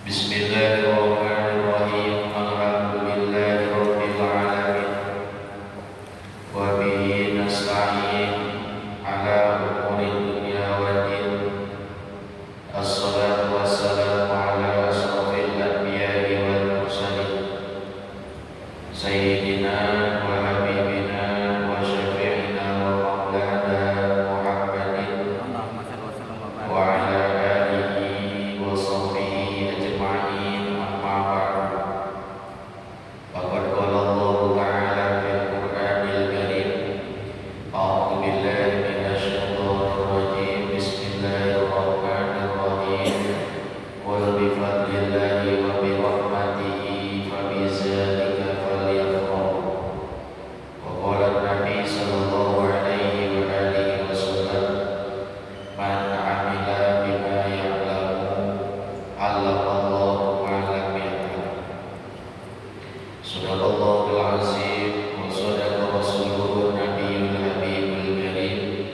Bismillahirrahmanirrahim. Alhamdulillahirabbil alamin. Wa bihi nasta'in ala umuri dunya waddin. Assalatu wassalamu ala asrofil anbiya'i wal mursalin. Sayyidina wa habibina wa syafi'ina wa maulana Muhammadin wa ala alihi wa sahbihi ajma'in, amma ba'du. Faqad qala Allahu ta'ala fil Qur'anil karim, a'udzu billahi minasy syaithanir rajim. Bismillahirrahmanirrahim. Qul bi fadlillahi wa bi rahmatihi fa bi dzalika falyafrahu. Wa qala an-nabi sallallahu alaihi wa alihi wasallam, man 'amila bima ya'lamu 'allamallahu ma lam ya'lam. Sadaqallahul azim wa sadaqa rasuluhun nabiyyul habibul karim.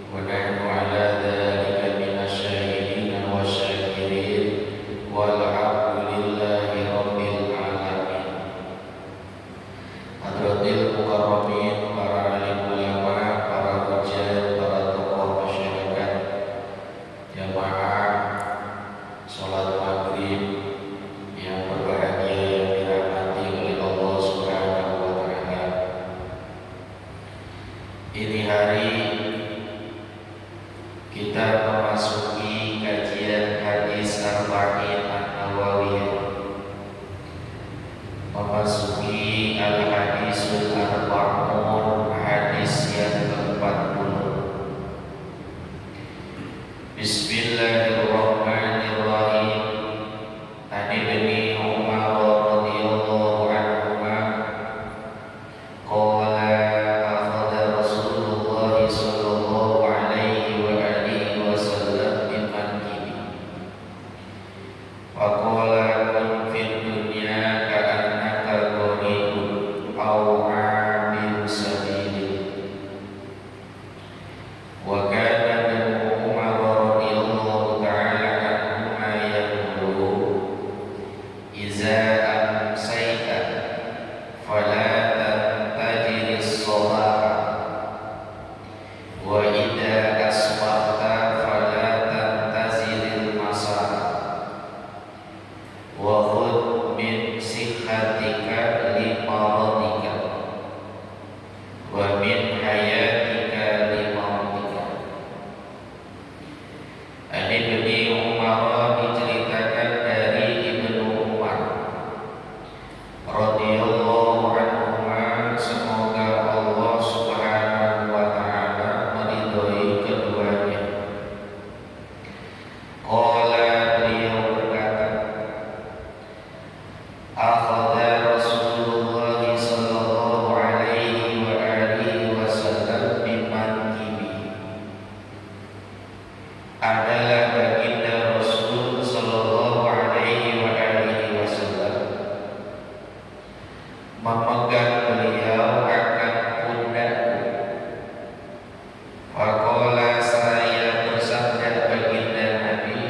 Wa nahnu 'ala dzalika minasyahidin wa syakirin walhamdulillahi rabbil alamin. Hadratil mukarramin, para alim ulama, para hujjah, para tokoh masyarakat, jamaah salat maghrib yang berbahagia, yang dirahmati oleh Allah Subhanahu wa taala. Ini hari kita memasuki kajian hadis Arba'in An-Nawawiyah, memasuki Al-Hadisul Arba'un, hadis yang ke-40. Bismillahirrahmanirrahim. An Ibni Umar radhiyallahu anhuma qala akhadha Rasulullah sallallahu alaihi wa alihi wasallam min mankibi wa qala kun fid dunya ka'annaka gharibun aw 'abiru sabilin. Wa kana Ibnu Umar radhiyallahu ta'ala anhuma yaqulu iza amsayta fala tantajiri as-sabaha wa idza asbahta fala tantaziril masaa wa khudh min sihhatika li maradika wa min hayatika li mautika. An Ibni Umar, diceritakan dari Ibnu Umar radhiyallahu anhuma, semoga Allah Subhanahu wa taala meridhoi keduanya. Qala, beliau berkata, akhadha Rasulullah sallallahu alaihi wa alihi wasallam bimankibi. Adalah baginda Rasul sallallahu alaihi wa alihi wasallam memegang beliau akan pundakku. Faqala, saya bersabda baginda Nabi,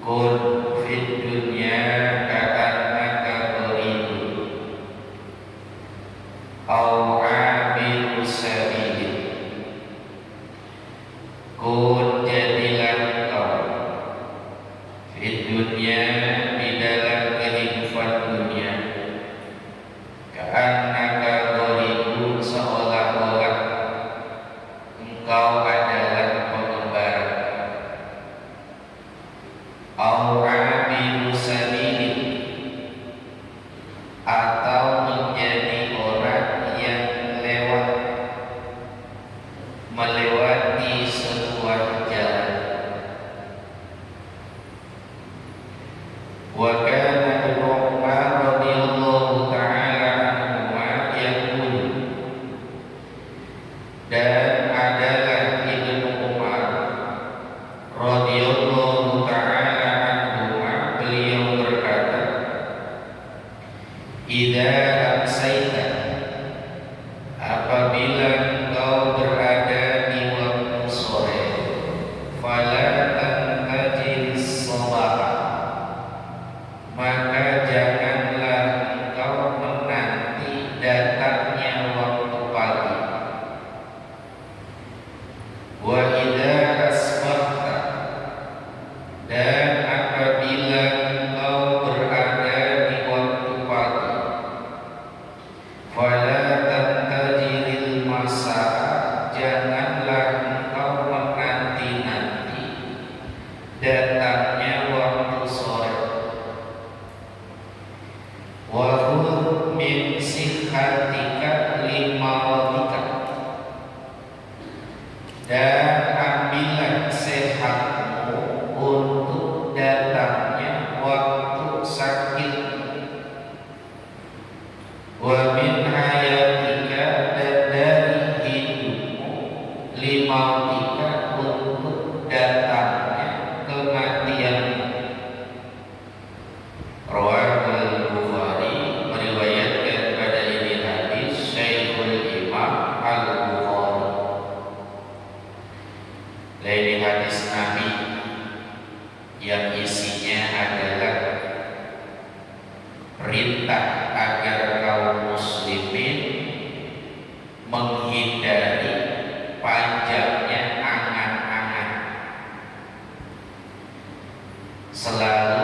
kun fid dunya ka'annaka gharibun aw 'abiru sabilin. Kun, jadilah engkau fid dunya, di dalam kehidupan dunia, ka'annaka gharibun, seolah-olah engkau adalah pengembara, aw 'abiru sabilin, atau menjadi orang yang lewat, melewati sebuah jalan. Wa kana Ibnu Umar radhiyallahu ta'ala anhuma yaqulu, dan adalah Ibnu Umar radhiyallahu ta'ala anhuma, beliau berkata, idza amsayta, apabila engkau berada di waktu sore, fala tantajis sabah,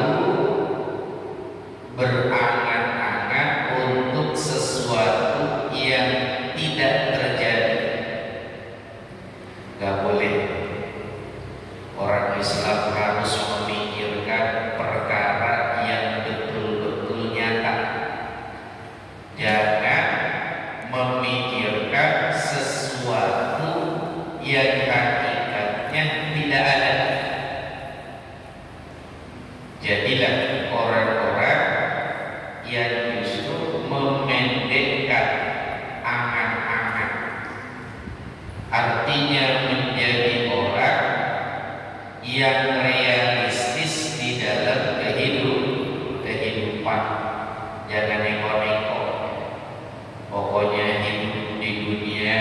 selalu berangan-angan untuk sesuatu yang tidak terjadi. Gak boleh. Orang Islam harus memikirkan perkara yang betul-betul nyata. Jangan memikirkan sesuatu yang hakikatnya tidak ada. Jadilah orang-orang yang justru memendekkan angan-angan. Artinya menjadi orang yang realistis di dalam kehidupan. Jangan neko-neko. Pokoknya hidup di dunia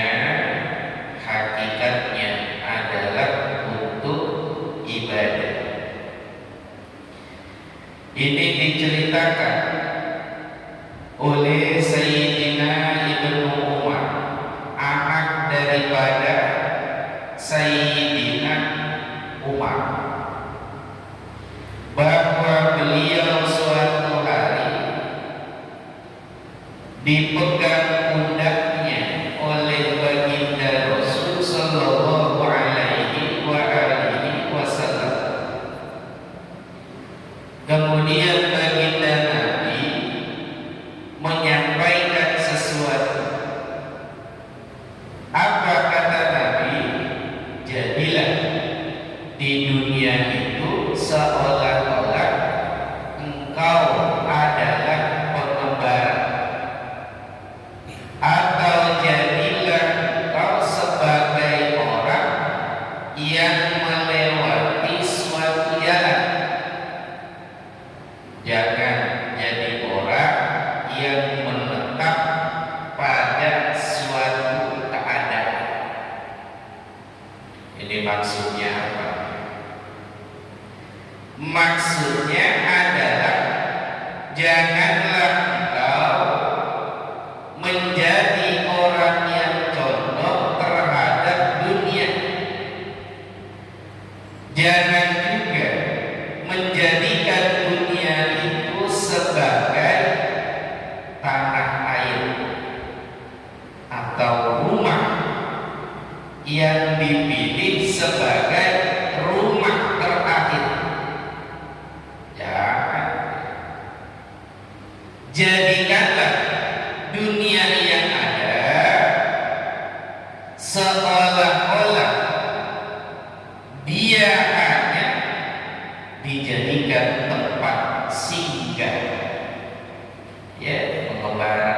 hakikatnya adalah untuk ibadah. Ini diceritakan oleh Sayyidina Ibnu Umar, anak daripada Sayyidina Umar, bahwa beliau suatu hari dipegang pundaknya oleh baginda Rasul sallallahu alaihi wasallam. Kemudian baginda Nabi menyampaikan sesuatu. Apa kata Nabi? Jadilah di dunia itu seolah-olah engkau adalah pengembara, atau jadilah engkau sebagai orang yang melewati suatu jalan. Jangan jadi orang yang menetap pada suatu keadaan. Ini maksudnya apa? Maksudnya adalah janganlah engkau menjadi orang yang condong terhadap dunia. Jangan juga menjadikan dunia itu sebagai tanah air atau rumah yang dipilih sebagai rumah terakhir. Jangan. Jadikanlah dunia yang ada seolah-olah dia hanya dijadikan tempat singgah. Ya, mengembara.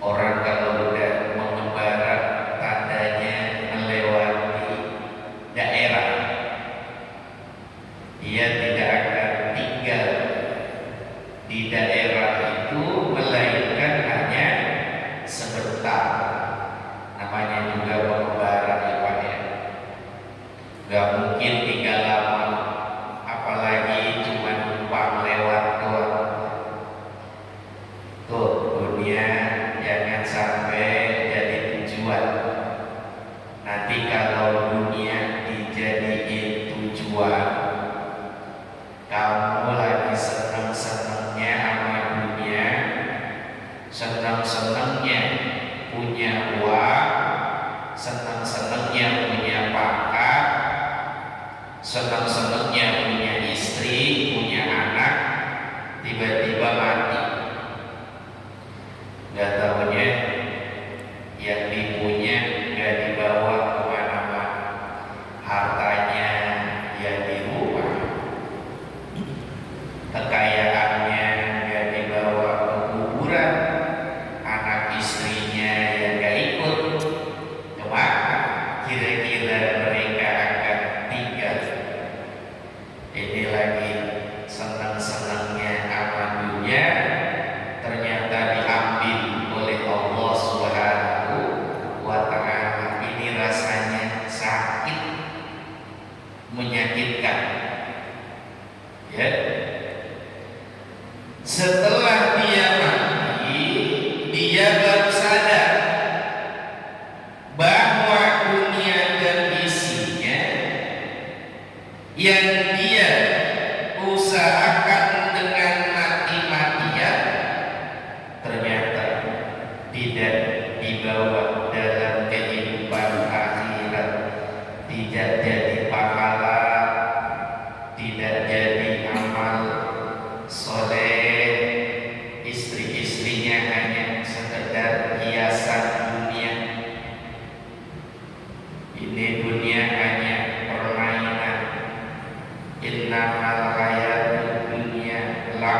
Orang kalau udah mengembara tandanya melewati daerah. Dia tidak akan tinggal di daerah itu melainkan hanya sebentar. Namanya juga mengembara ya Pak ya. Gak mungkin tinggal lama, apalagi cuma numpang lewat doang. Tuh, dunia jangan sampai jadi tujuan. Nanti kalau dunia dijadiin tujuan, kamu lagi senang-senangnya sama dunia, senang-senangnya punya uang, senang-senangnya punya pangkat, senang-senangnya punya istri, punya anak, tiba-tiba mati. Gak tahunya yang dipunya gak dibawa kemana-mana, hartanya yang di rumah, kekayaannya gak dibawa ke kuburan, anak istrinya yang gak ikut. Kemana kira-kira mereka akan tinggal? Ini lagi senang-senangnya sama dunia, ternyata diambil oleh Allah Subhanahu wa ta'ala. Ini rasanya sakit, menyakitkan. Ya. Setelah dia mati, dia baru sadar bahwa dunia dan isinya yang dia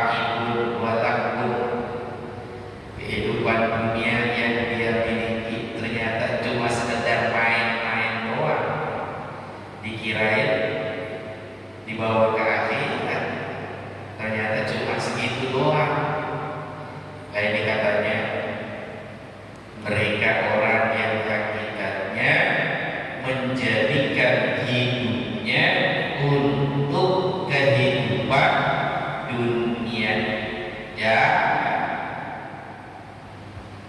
wala'ibun walahun. Kehidupan dunia yang dia miliki ternyata cuma sekedar main-main doang. Dikirain dibawa ke akhirat, ternyata cuma segitu doang. Nah, ini katanya mereka orang yang hakikatnya menjadikan hidupnya untuk kehidupan dunia. Ya,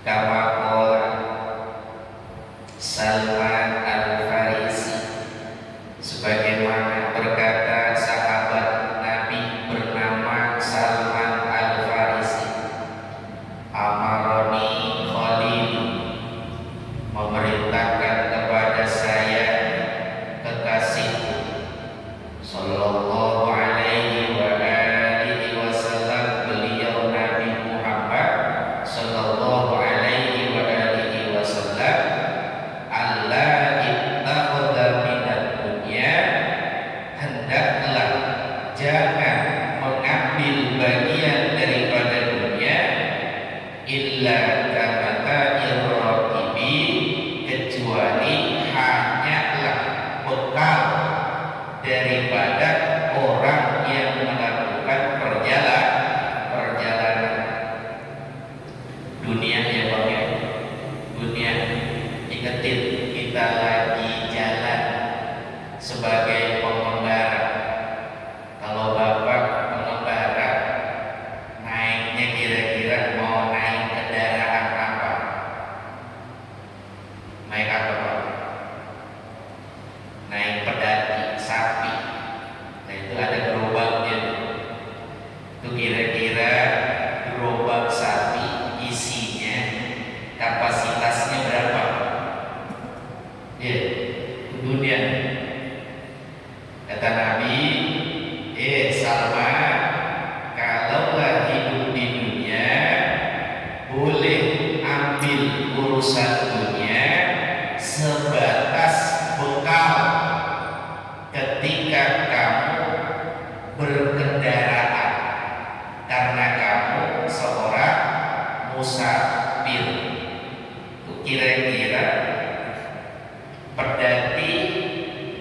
kama qala Salman Al-Farisi, sebagaimana berkata sahabat Nabi bernama Salman Al-Farisi, amaroni Khalil, memerintahkan kepada saya kekasihku sallallahu alaihi wa alihi wasallam, beliau Nabi Muhammad sallallahu alaihi wa alihi wasallam, alla ittakhadha minad dunya, hendaklah jangan mengambil bagian daripada dunia, illa kamata'ir raqibi, kecuali hanyalah bekal daripada orang yang melakukan perjalanan dunia. Ya Bang ya, dunia, ingetin kita lagi jalan sebagai pengembara. Kalau Bapak pengembara, naiknya kira-kira mau naik kendaraan apa? Naik apa Pak? Naik pedati, sapi. Nah itu ada gerobaknya. Itu kira-kira gerobak sapi isinya kapasitasnya berapa? Ya, itu dunia. Kata Nabi, Salman, kalaulah hidup di dunia, boleh ambil urusan dunia sebatas bekal ketika kamu berkendaraan, karena kamu seorang musafir. Kira-kira pedati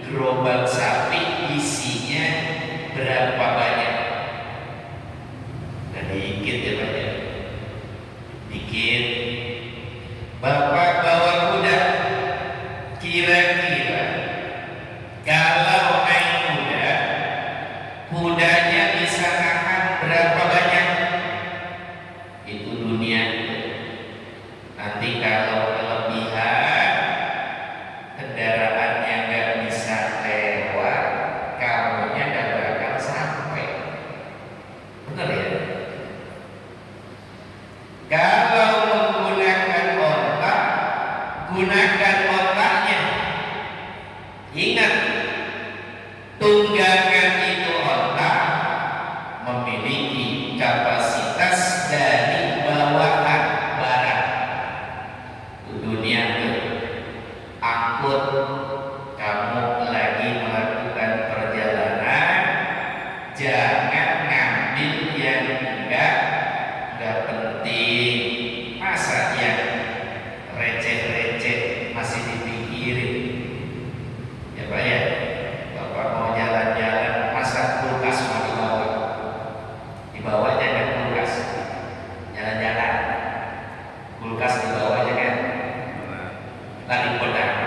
gerobak sapi isinya berapa banyak? Nah, dikit ya Pak ya, dikit. Bapak bawa kuda, kira-kira kalau naik kuda, kudanya bisa nahan berapa banyak? Itu dunia. Nanti kalau kelebihan kendaraannya nggak bisa lewat, kamunya nggak bakal sampai. Benar ya? Kalau menggunakan otak, gunakan otaknya. Ingat, tunggangan itu otak memiliki kapasitas dari bawaan barang. Dunia itu angkut, kamu lagi melakukan perjalanan, jangan ngambil yang enggak penting. Masa yang receh-receh masih dipikirin? Ya Pak ya, Bapak mau jalan-jalan, masa kulkas mau dibawa? Dibawa jangan kulkas. Jalan-jalan, kulkas dibawa jangan. Lari pedang.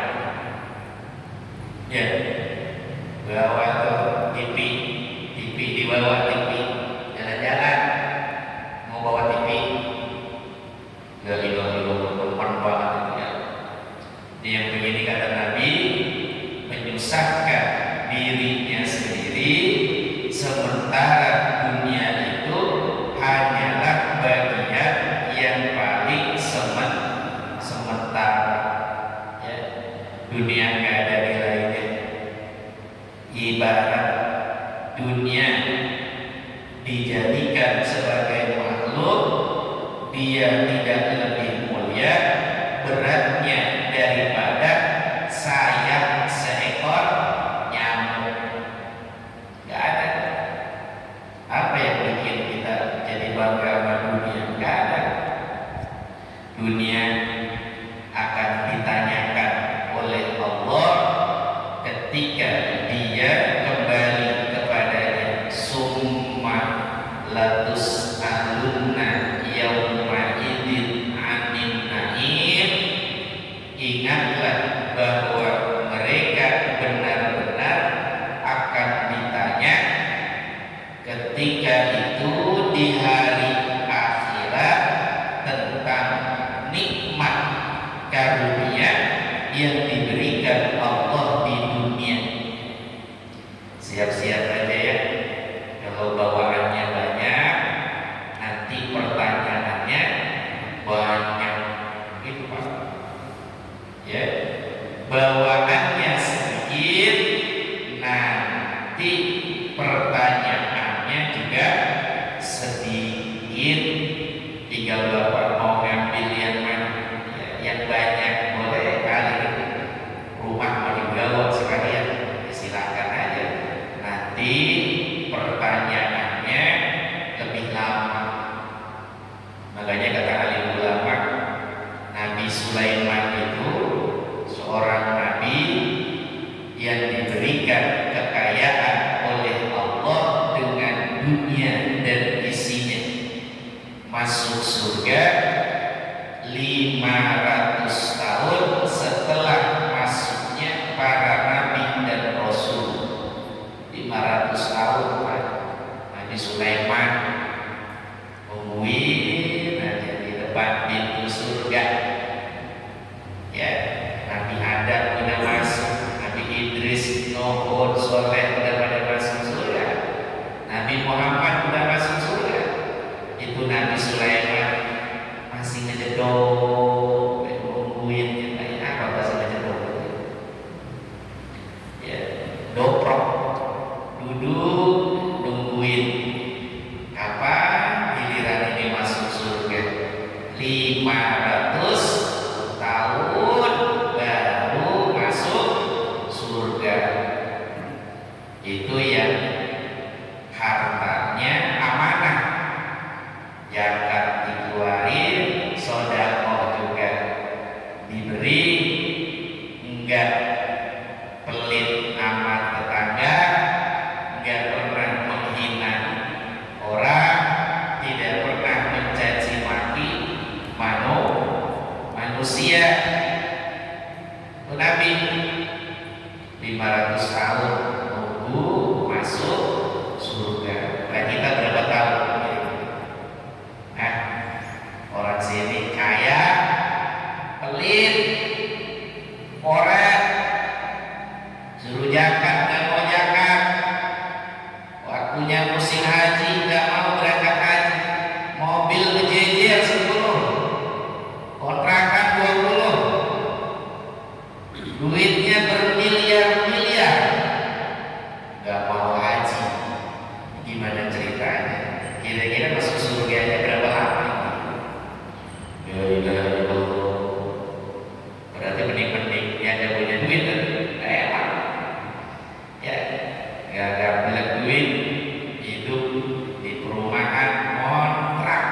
Ya, bawa tuh TV dibawa TV. Jalan-jalan, mau bawa TV. Gak depan banget itu ya. Yang begini kata Nabi, menyusahkan dirinya sendiri, sementara dunia itu hanyalah bagian yang paling sementara. Ya, dunia nggak ada nilainya. Ibarat dunia dijadikan sebagai makhluk, dia tidak lebih mulia beratnya daripada sayap seekor nyamuk. Gak ada. Apa yang bikin kita bangga sama dunia? Enggak ada. Dunia akan ditanyakan oleh Allah ketika dia kembali kepadanya. Summa latus alunna yauma idin anin naim. Ingatlah bahwa mereka benar-benar akan ditanya ketika itu di hari akhirat tentang nikmat karunia yang diberikan Allah di dunia. Siap-siap aja ya, kalau bawaannya banyak, nanti pertanyaannya banyak. Gitu Pak. Ya, bawaannya sedikit, nanti pertanyaannya juga sedikit. Tinggal Bapak mau ngambil yang mana? Ya, yang banyak boleh kali. Rumah mau dibawa sekalian, silakan aja. Nanti pertanyaannya lebih lama. Makanya kata alim ulama, Nabi Sulaiman itu seorang nabi yang diberikan kekayaan oleh Allah dengan dunia dan isinya. Masuk surga 500 tahun setelah masuknya para nabi dan rasul. 500 tahun Pak. Nabi Sulaiman nungguin aja di depan pintu surga. Ya, Nabi Adam udah masuk, Nabi Idris, Nuh, Soleh udah pada masuk surga, Nabi Muhammad udah masuk surga. Itu Nabi Sulaiman masih ngejedok, nungguin kayak apa bahasa ngejedok? Ya, doprok, duduk nungguin kapan giliran ini masuk surga. 500 tahun baru masuk surga. Itu yang hartanya amanah, zakat dikeluarin, sedekah juga diberi, enggak pelit amat tetangga, enggak pernah menghina orang, tidak pernah mencaci maki manusia. Nabi 500 tahun nunggu masuk surga. Nah, kita berapa tahun? Nah, orang sini kaya, pelit, orang suruh zakat nggak mau zakat, waktunya musim haji nggak mau berangkat haji, mobil ngejejer 10, kontrakan 20, duitnya bermiliar-miliar, nggak mau haji. Gimana ceritanya? Kira-kira masuk surganya berapa lama ini? Ya ilaha illallah. Berarti bening-bening yang ada punya duit kan? Enak. Ya, gak punya duit, hidup di perumahan kontrak.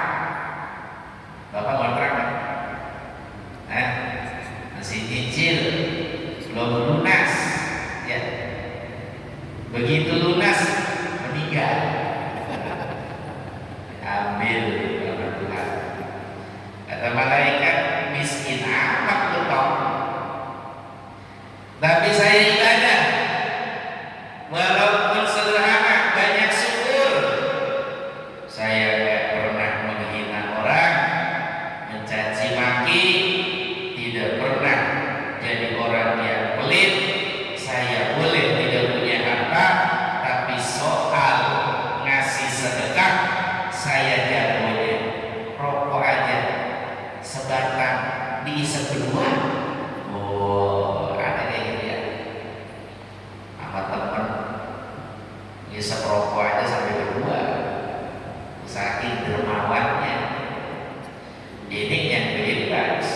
Bapak kontrak kan? Nah, masih cicil, belum lunas. Ya, begitu lunas meninggal. Ambil sama Tuhan. Kata malaikat, miskin amat betul, tapi saya ibadah, walaupun sederhana, banyak syukur. Saya gak pernah menghina orang, mencaci maki, tidak pernah jadi orang yang pelit. Saya boleh tidak punya harta, tapi soal ngasih sedekah saya jagonya. Rokok aja sebatang diisep kedua. Oh, ada kayak gitu ya. Sama temen ngisep rokok aja sampai kedua, saking dermawannya. Ini yang menjadi bagus.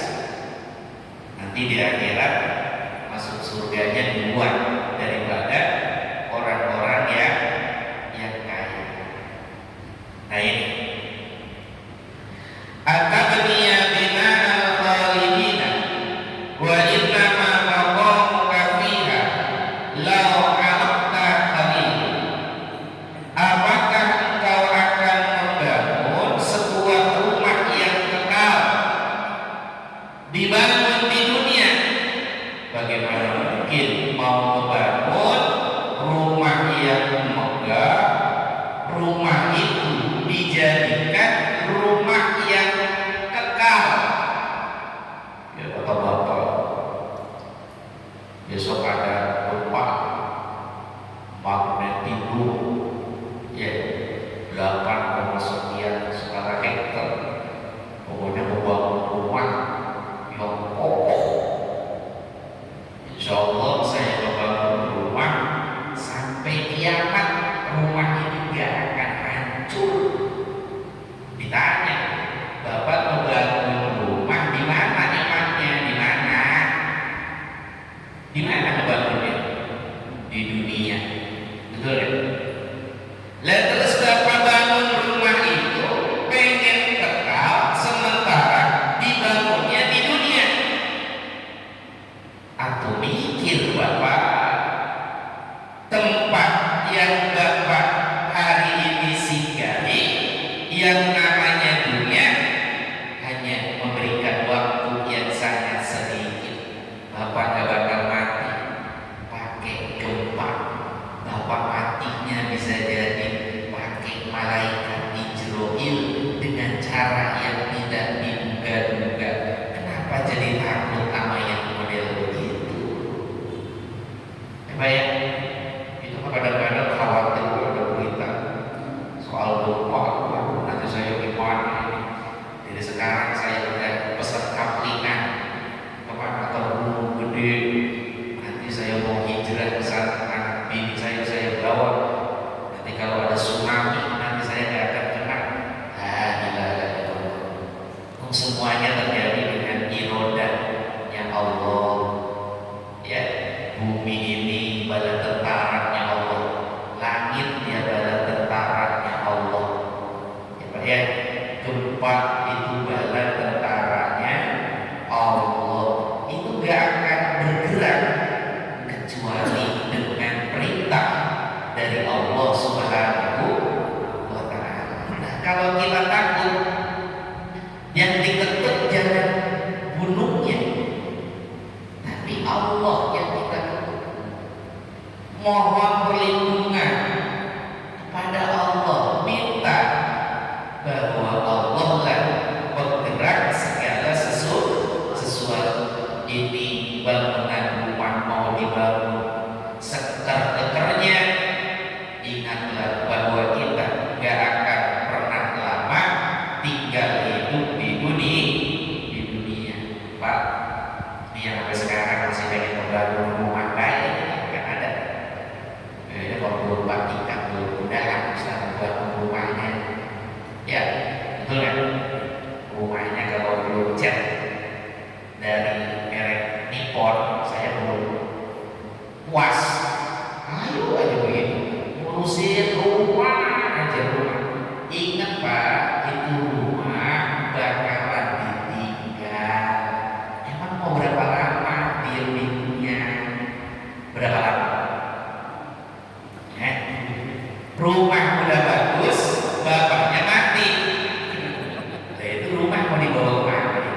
Nanti di akhirat masuk surganya duluan daripada orang-orang yang kaya. Nah ini rumah itu dijadikan rumah yang kekal. Ya kata bapak, besok ada gempa magnitudo ya 8, sekian skala Richter, pokoknya membangun rumah yang kokoh. Insya Allah saya membangun rumah sampai kiamat, rumah ini gak akan hancur. Ditanya, bapak membangun rumah di mana emangnya? Di mana membangunnya? Di dunia, betul ya? Lah terus bapak bangun rumah itu pengen kekal, sementara dibangunnya di dunia. Atau mikir bapak, tempat yang bapak hari ini singgahi yang namanya dunia hanya memberikan waktu yang sangat sedikit. Bapak gak bakal mati pakai gempa, bapak matinya bisa jadi pakai malaikat Israil dengan cara yang tidak diduga-duga. Kenapa jadi takut sama yang model begitu? Ya, itu kadang-kadang khawatir ada berita soal gempa, nanti saya gimana ini. Jadi sekarang saya udah pesan kaplingan kemana ke gunung gede. Nanti saya mau hijrah ke sana, anak bini saya bawa. Nanti kalau ada tsunami nanti saya nggak akan kena. Semuanya terjadi dengan irodanya Allah. Ya, bumi ini bala tentaranya Allah, langit ya bala tentaranya Allah. Ya Pak ya, gempa itu bala tentaranya Allah. Itu gak akan bergerak kecuali dengan perintah dari Allah Subhanahu wa Ta'ala. Nah, kalau kita takut, yang diketuk jangan gunungnya, tapi Allah yang kita ketuk. Mohon perlindungan kepada Allah, minta bahwa Allah lah bergerak segala sesuatu. Ini bangunan rumah mau dibangun, seker-kekernya ingatlah bahwa kita gak akan pernah lama tinggal hidup di dunia. Pak, ini yang sampai sekarang masih pengen membangun rumah baik kan ada. Kalau belum tingkat belum udah bisa membangun rumahnya. Ya, betul kan? Rumahnya kalau belum cat dari merek Nippon, saya belum puas. Ayo aja begitu, ngurusin rumah aja rumah. Ingat Pak, itu rumah bakalan ditinggal. Emang mau berapa lama dia minggunya? Berapa lama? Rumah udah bagus, bapaknya mati. Nah, itu rumah mau dibawa kemana?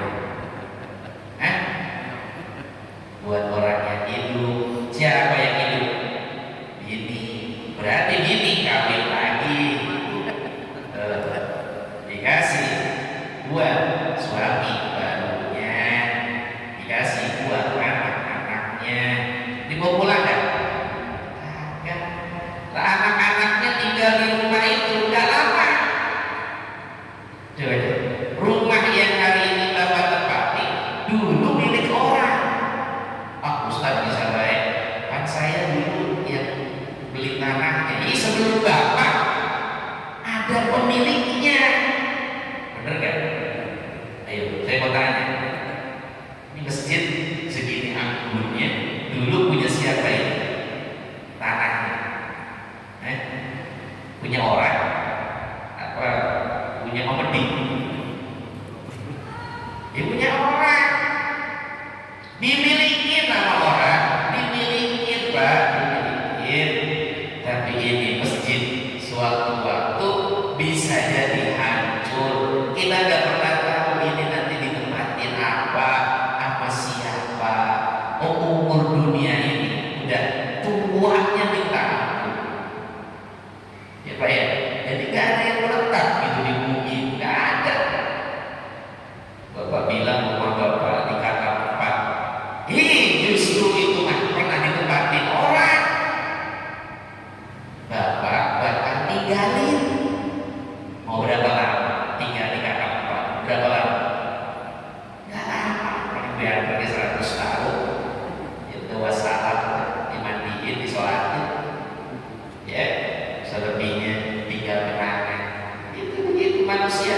Buat orang yang hidup. Siapa yang hidup? Bini. Berarti bini kawin lagi. Dikasih buat suami barunya, dikasih buat anak-anaknya. Dibawa pulang kan? Kagak. Lah anak-anaknya tinggal di rumah itu udah lama. Coba rumah yang hari ini bapak tempati dulu milik orang. Ustaz bisa baik, kan saya dulu yang beli tanahnya. Ini sebelum bapak ada pemiliknya, bener kan? Ayo, saya mau tanya, ini masjid segini anggunnya dulu punya siapa ini? Tanahnya, punya orang apa punya pemedi? Ya punya orang, dimiliki nama orang, dimiliki Pak, dimiliki. Tapi ini masjid suatu waktu bisa jadi hancur. Kita nggak pernah tahu ini nanti ditempatin apa siapa. Umur dunia ini udah tuanya minta ampun. Ya Pak ya, jadi nggak ada yang manusia.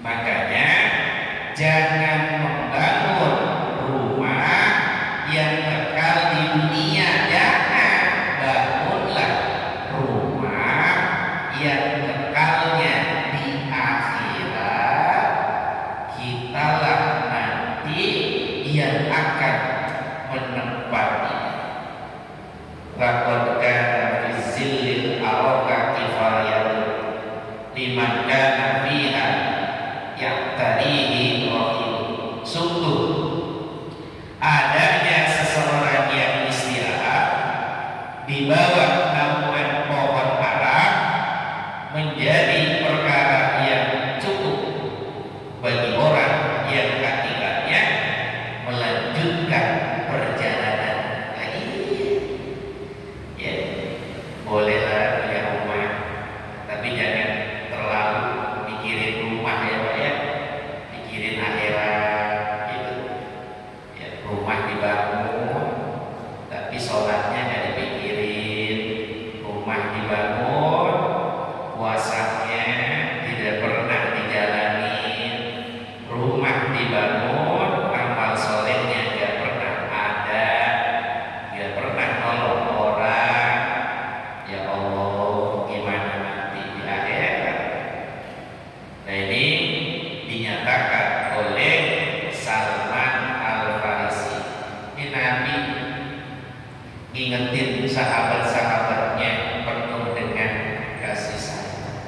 Makanya jangan membangun rumah yang kekal di dunia, jangan. Bangunlah rumah yang kekalnya di akhirat. Kitalah nanti yang akan menempati. Laqad kana fi zillil araka kifayatun liman kana fiha yaqtarihi rahim. Sungguh adanya seseorang yang istirahat di bawah naungan pohon ara menjadi perkara yang cukup bagi orang yang hakikatnya melanjutkan perjalanan lagi. Ya, bolehlah punya rumah, tapi jangan terlalu mikirin rumah ya Pak ya, mikirin akhirat gitu. Ya, rumah dibangun, tapi sholatnya nggak dipikirin. Rumah dibangun, puasanya tidak pernah dijalanin. Rumah dibangun, amal solehnya nggak pernah ada, nggak pernah nolong orang. Ya Allah, gimana nanti di akhirat? Nah ini dinyatakan oleh Salman Al-Farisi. Ini Nabi ngingetin sahabat-sahabatnya penuh dengan kasih sayang.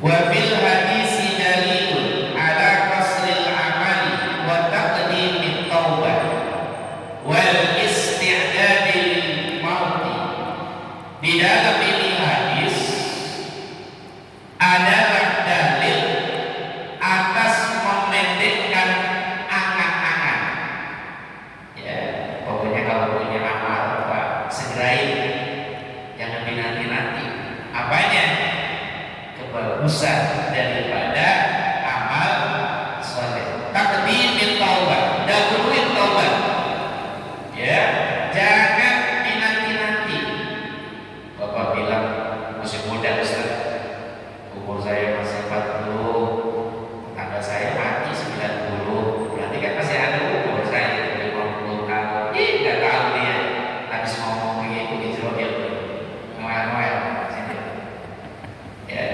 Wa fil hadisi dalilun ala qasril amali wa taqdimit taubah wal isti'dadil mauti. Di dalam ini hadis adalah dalil atas memendekkan angan-angan. Ya, pokoknya kalau punya amal Pak, segerain, jangan dinanti-nanti. Apanya? Kebagusan daripada amal soleh. Taqdimit taubah, dahuluin taubat. Ya, jangan dinanti-nanti. Bapak bilang masih muda Ustaz, umur saya masih 40, tetangga saya mati 90, berarti kan masih ada umur saya 50 tahun. Nggak tahu dia habis ngomong begitu di Israel, Noel sini. Ya,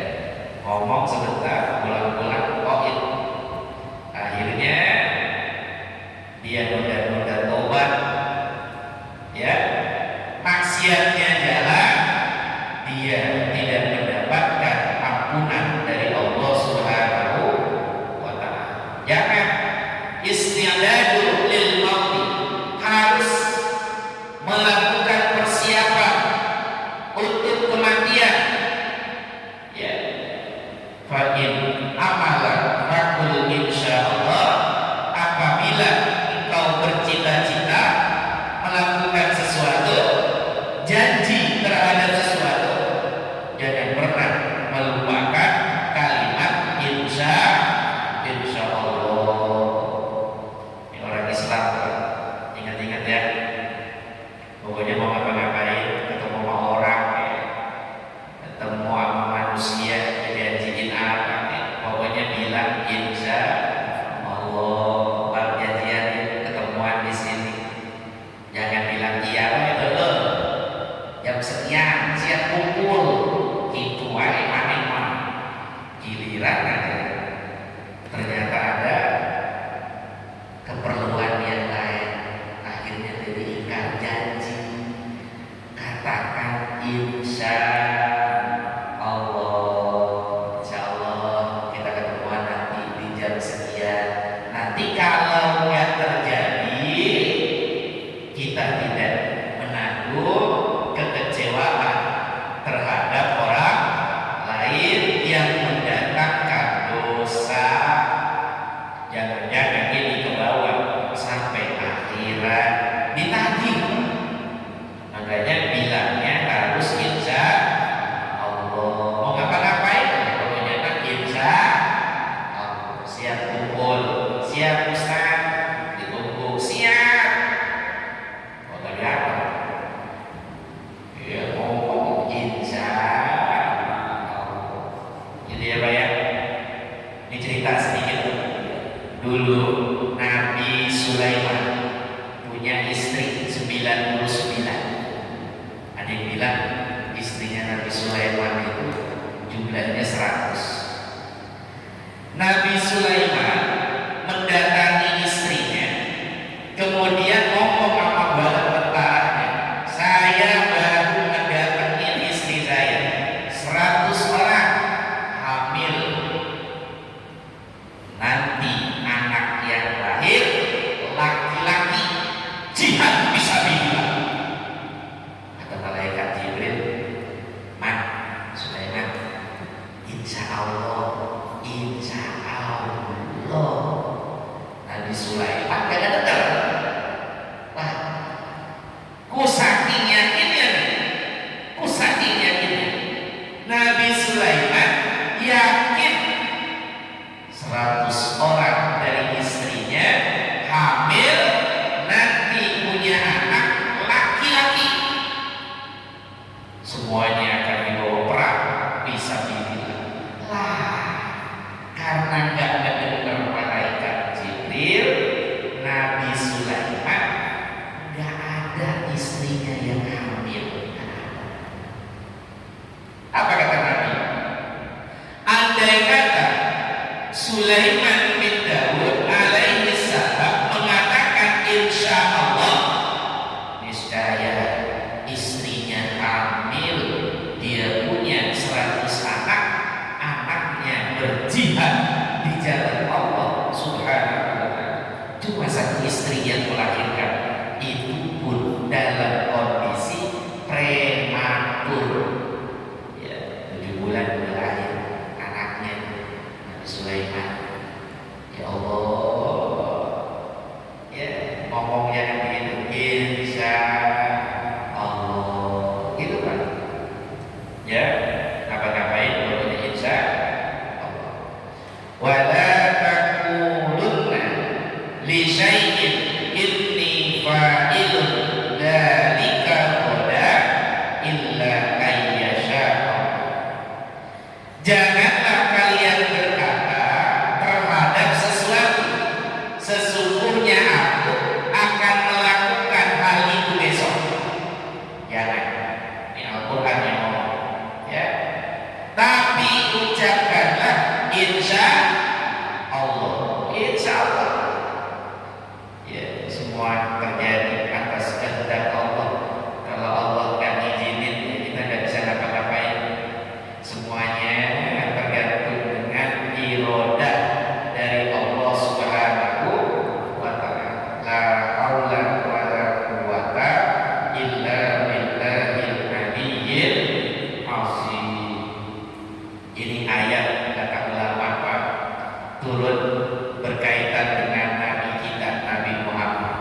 ngomong sebentar, pulang-pulang koin. Akhirnya dia nunda-nunda tobat. Ya, maksiatnya jalan, dia tidak mendapatkan ampunan dari Allah Subhanahu wa Ta'ala. Jangan isti'dadu lil mauti, harus melakukan persiapan untuk kematian. Ya, fa in amala fakul insyaallah, apabila engkau bercita-cita melakukan sesuatu, janji terhadap sesuatu, jangan pernah melupakan kalimat insya Allah. Ini orang Islam, ingat-ingat ya. Pokoknya mau ngapa-ngapain, ketemu sama orang, ketemu sama manusia, janjiin apa, Dulu Nabi Sulaiman punya istri 99. Ada yang bilang istrinya Nabi Sulaiman itu jumlahnya 100. Nabi Sulaiman mendatangi istrinya, kemudian ngomong sama bala tentaranya, saya baru mendatangi istri saya, 100 orang hamil. Nanti anak yang lahir laki-laki, jihad fisabilillah. Kata malaikat Jibril, "Man, Sulaiman, insya Allah Nabi Sulaiman gak ada dengar. Wah, ku saking yakinnya Nabi Sulaiman yakin 100 orang dari istrinya hamil, nanti punya anak laki-laki, semuanya akan dibawa perang fisabilillah. Karena nggak ada dengar malaikat Jibril, Nabi Sulaiman nggak ada istrinya yang hamil. Apa kata Nabi? Andai kata Sulaiman bin Daud alaihi salam mengatakan insya Allah, niscaya istrinya hamil, dia punya 100 anak, anaknya berjihad di jalan Allah Subhanahu wa ta'ala. Cuma satu istri yang melahirkan, itu pun dalam kondisi prematur. Ya, 7 bulan udah lahir anaknya Nabi Sulaiman. Ya Allah, ya ngomongnya begitu, insya Allah, gitu kan? Ya, ngapa-ngapain pokoknya insya Allah. Wala taqulunna li syai'in inni fa'ilun dzalika qada illa ayyasha Allah. Janganlah kalian berkata terhadap sesuatu, sesungguhnya aku akan melakukan hal itu besok. Jangan. Ini Al-Quran yang ngomong, ya. Tapi ucapkanlah insya Allah, insya Allah. Ya, semua terjadi atas kehendak Allah. Kalau Allah nggak izinin, ya kita nggak bisa ngapa-ngapain. Semuanya tergantung dengan irodah dari Allah Subhanahu wa ta'ala. La haula wa la quwwata illa billahil aliyyil azim. Ini ayat kata ulama Pak, turun berkaitan dengan Nabi kita, Nabi Muhammad.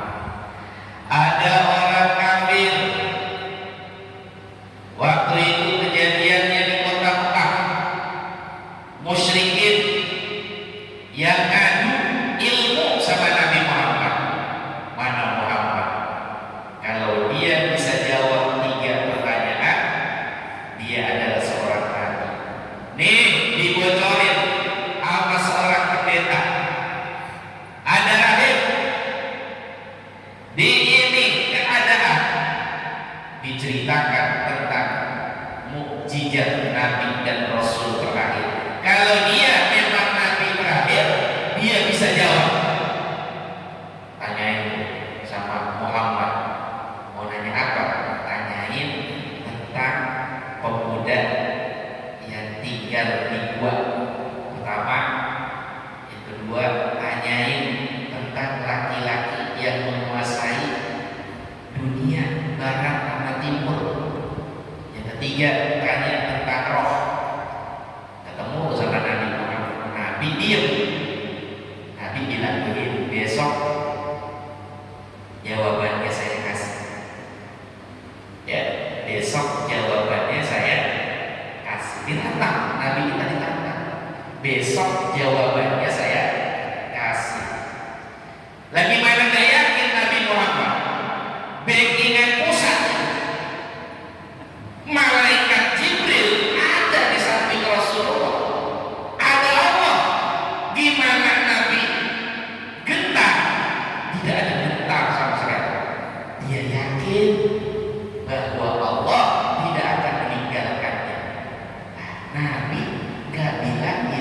Ada orang kafir waktu itu kejadiannya di kota Mekah, musyrikin yang ngadu ilmu sama Nabi Muhammad. Mana Muhammad? Kalau dia bisa jawab 3 pertanyaan, dia adalah seorang nabi. Nih dibocorin sama seorang pendeta. Ada rahib di ini keadaan diceritakan tentang mukjizat Nabi dan Rasul terakhir. Kalau dia memang Nabi terakhir, dia bisa jawab. Tanyain sama Muhammad, mau nanya apa? Tanyain tentang pemuda yang tinggal di gua. Pertama, yang kedua, tanyain tentang laki-laki yang menguasai dunia barat sama timur. Yang ketiga, tanya tentang roh. Ketemu sama Nabi Muhammad, Nabi diam. Nabi bilang begini, besok jawabannya saya kasih. Ya, besok jawabannya saya kasih. Ditantang, Nabi kita ditantang. Besok jawabannya saya kasih. Lagi mana gak yakin Nabi Muhammad? Backingan pusat malaikat Jibril ada di samping Rasulullah, ada Allah. Gimana Nabi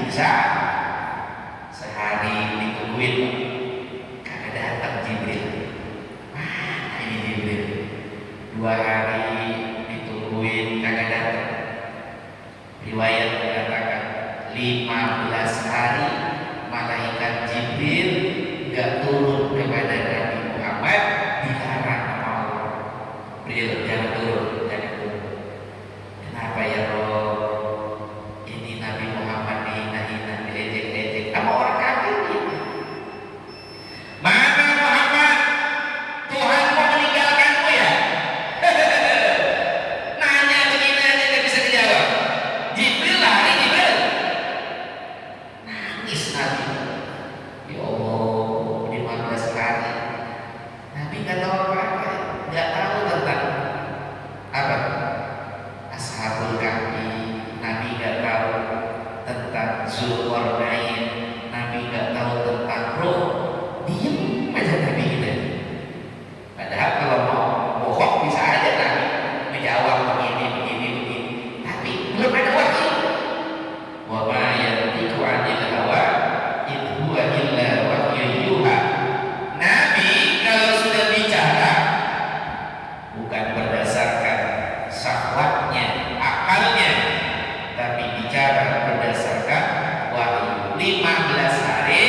bisa. Sehari ditungguin, kagak datang Jibril. Mana ini Jibril? 2 hari ditungguin, kagak datang. Riwayat mengatakan 15 hari malaikat Jibril gak turun kepada Nabi Muhammad, dilarang sama Allah. Beliau jangan turun, jangan turun. Kenapa ya Rob? Ini Nabi Muhammad dihina-hina, diejek-ejek sama orang kafir ini. Mana Muhammad? Tuhan mau meninggalkanmu ya? Nanya begini aja gak bisa dijawab. Jibril lari, Jibril. Nangis Nabi. Ya Allah, 15 hari. Nabi gak tahu apa-apa, gak tahu tentang apa? Ashabul Kahfi. Nabi gak tahu tentang Zulkarnain. Nabi gak tahu tentang Ruh. Diem aja Nabi kita. Padahal kalau mau bohong bisa aja Nabi menjawab begini. Tapi belum ada wahyu. Wa ma yantiqu 'anil hawa in huwa illa wahyun yuha. Nabi kalau sudah bicara bukan berdasarkan syahwatnya, akalnya, tapi bicara berdasarkan wahyu. 15 hari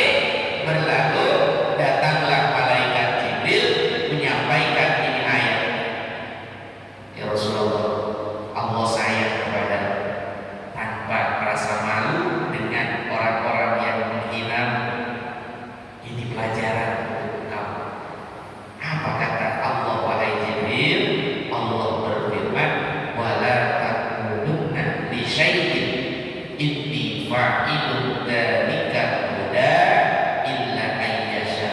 berlalu, datanglah malaikat Jibril menyampaikan ini ayat. Ya Rasulullah, Allah sayang kepada tanpa merasa malu dengan orang-orang yang menghina. Ini pelajaran untuk kamu. Apa kata Allah, wahai Jibril? Allah berfirman, wala taqulunna li syai'in inni fa'ilun dzalika huda illa ayyasha.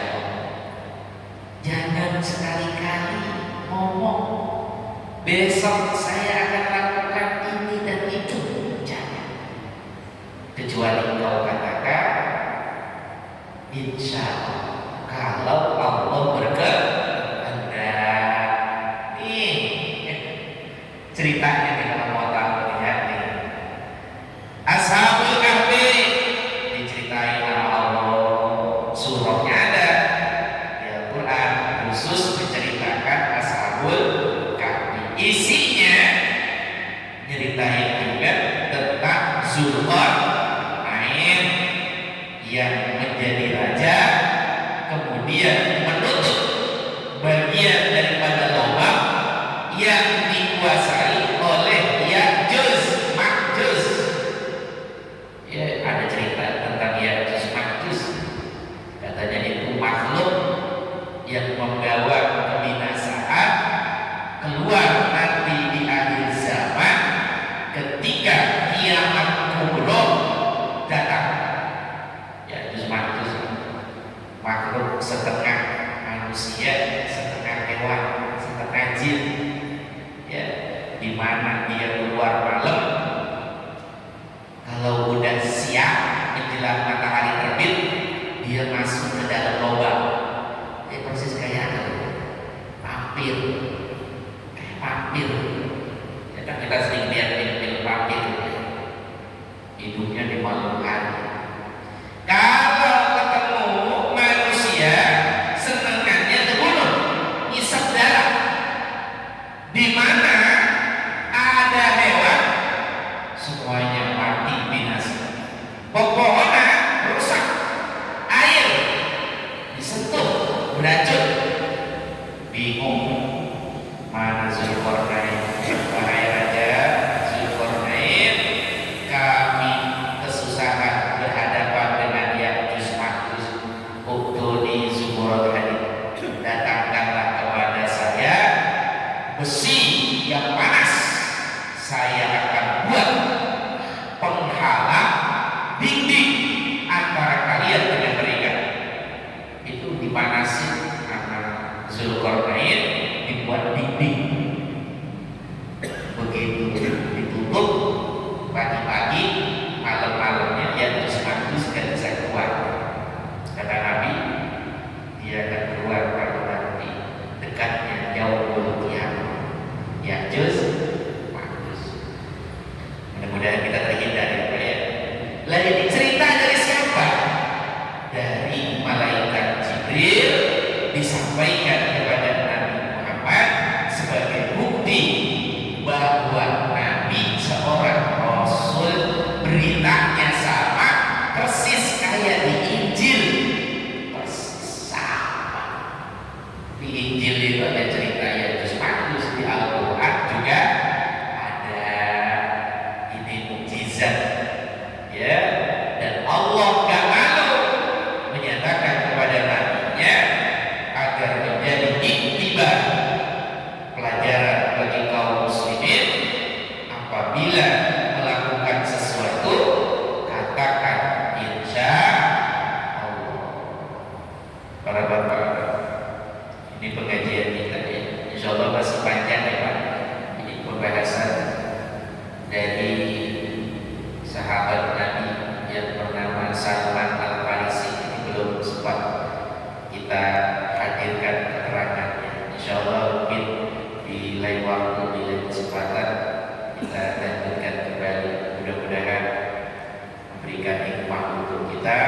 Jangan sekali-kali ngomong besok saya akan lakukan ini dan itu. Jangan. Kecuali kau katakan insya Allah, kalau Allah berkehendak. Nih ceritanya nih, kalau mau tahu lihat nih. Ashabul Kahfi diceritain sama Allah, surahnya ada di Al-Quran khusus menceritakan Ashabul Kahfi. Isinya nyeritain juga tentang Zulkarnain yang menjadi raja, kemudian menutup bagian daripada lubang yang dikuasai oleh Ya'juj Ma'juj. Ya, ada cerita tentang Ya'juj Ma'juj. Katanya itu makhluk yang membawa kebinasaan keluar nanti di akhir zaman ketika kiamat kubra datang. Ya'juj Ma'juj makhluk setengah manusia, setengah hewan, setengah jin. Ya, di mana dia keluar malam, kalau udah siang menjelang matahari terbit, dia masuk ke dalam lubang. Persis kayak apa? Vampir. Vampir. Ya kan kita sering lihat film vampir. Hidupnya di malam hari. Kalau ketemu manusia, senengannya dibunuh, ngisap darah. Di mana ada hewan, semuanya mati binasa. Pepohonan rusak, air disentuh beracun. Bingung mana Zulkarnain. Wahai Raja Zulkarnain, kami kesusahan berhadapan dengan Ya'juj Ma'juj. Uktuni Zumurad Hadid, datangkanlah kepada saya besi yang panas. Saya akan buat penghalang dinding disampaikan kepada Nabi Muhammad sebagai bukti bahwa Nabi seorang Rasul, beritanya sama persis kayak di Injil, persis sama. Di Injil itu ada cerita Yesus Paulus, di Al-Quran juga ada ini mukjizat, ya. Dan Allah gak malu menyatakan kepada nabinya agar menjadi iktibar, pelajaran bagi kaum muslimin. Apabila melakukan sesuatu, katakan insya Allah. Para bapak, ini pengajian kita ya. Insya Allah masih panjang ya Pak. Ini pembahasan dari sahabat Nabi yang bernama Salman Al-Farisi. Ini belum sempat kita hadirkan keterangannya. Insya Allah mungkin di lain waktu, di lain kesempatan kita lanjutkan kembali. Mudah-mudahan memberikan hikmah untuk kita.